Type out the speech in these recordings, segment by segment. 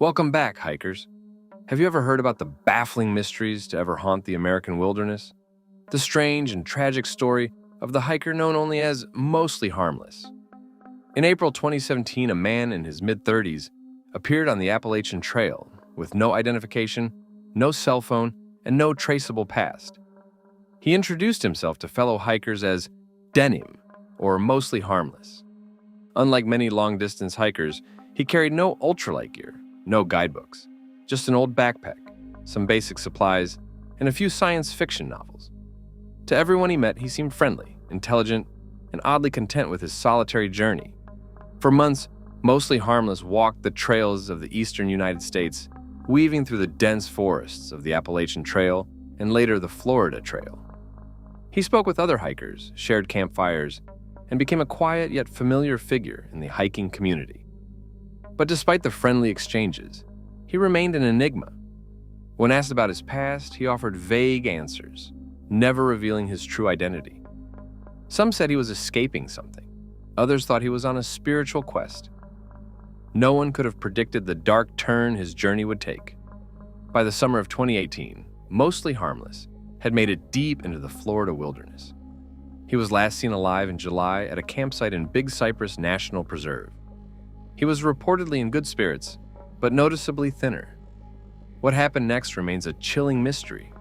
Welcome back, hikers. Have you ever heard about the baffling mysteries to ever haunt the American wilderness? The strange and tragic story of the hiker known only as Mostly Harmless. In April 2017, a man in his mid-30s appeared on the Appalachian Trail with no identification, no cell phone, and no traceable past. He introduced himself to fellow hikers as Denim, or Mostly Harmless. Unlike many long-distance hikers, he carried no ultralight gear, no guidebooks, just an old backpack, some basic supplies, and a few science fiction novels. To everyone he met, he seemed friendly, intelligent, and oddly content with his solitary journey. For months, Mostly Harmless walked the trails of the eastern United States, weaving through the dense forests of the Appalachian Trail and later the Florida Trail. He spoke with other hikers, shared campfires, and became a quiet yet familiar figure in the hiking community. But despite the friendly exchanges, he remained an enigma. When asked about his past, he offered vague answers, never revealing his true identity. Some said he was escaping something. Others thought he was on a spiritual quest. No one could have predicted the dark turn his journey would take. By the summer of 2018, Mostly Harmless had made it deep into the Florida wilderness. He was last seen alive in July at a campsite in Big Cypress National Preserve. He was reportedly in good spirits, but noticeably thinner. What happened next remains a chilling mystery.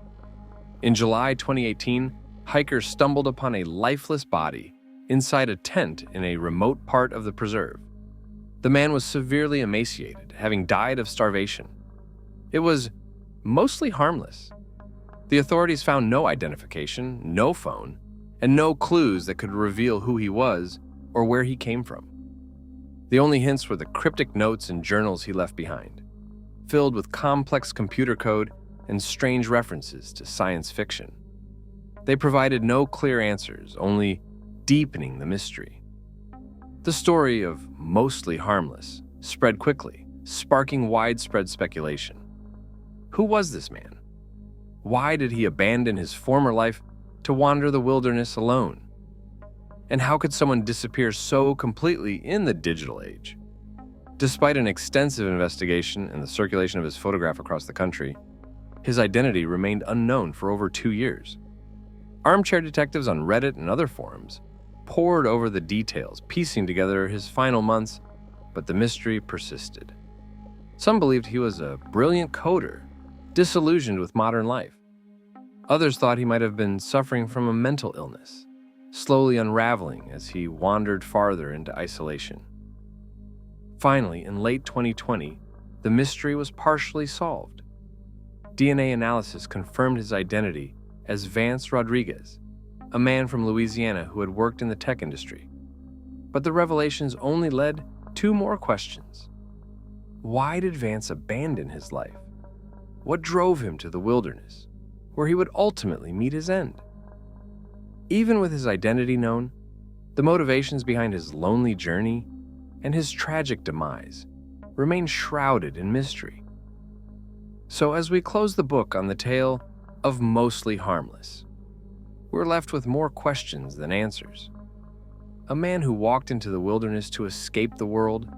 In July 2018, hikers stumbled upon a lifeless body inside a tent in a remote part of the preserve. The man was severely emaciated, having died of starvation. It was mostly harmless. The authorities found no identification, no phone, and no clues that could reveal who he was or where he came from. The only hints were the cryptic notes and journals he left behind, filled with complex computer code and strange references to science fiction. They provided no clear answers, only deepening the mystery. The story of Mostly Harmless spread quickly, sparking widespread speculation. Who was this man? Why did he abandon his former life to wander the wilderness alone? And how could someone disappear so completely in the digital age? Despite an extensive investigation and the circulation of his photograph across the country, his identity remained unknown for over 2 years. Armchair detectives on Reddit and other forums pored over the details, piecing together his final months, but the mystery persisted. Some believed he was a brilliant coder, disillusioned with modern life. Others thought he might have been suffering from a mental illness, slowly unraveling as he wandered farther into isolation. Finally, in late 2020, the mystery was partially solved. DNA analysis confirmed his identity as Vance Rodriguez, a man from Louisiana who had worked in the tech industry. But the revelations only led 2 more questions. Why did Vance abandon his life? What drove him to the wilderness, where he would ultimately meet his end? Even with his identity known, the motivations behind his lonely journey and his tragic demise remain shrouded in mystery. So as we close the book on the tale of Mostly Harmless, we're left with more questions than answers. A man who walked into the wilderness to escape the world,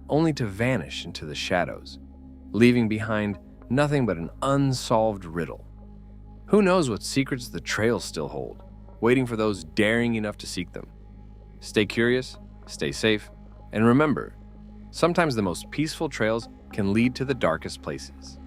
only to vanish into the shadows, leaving behind nothing but an unsolved riddle. Who knows what secrets the trails still hold, waiting for those daring enough to seek them. Stay curious, stay safe, and remember, sometimes the most peaceful trails can lead to the darkest places.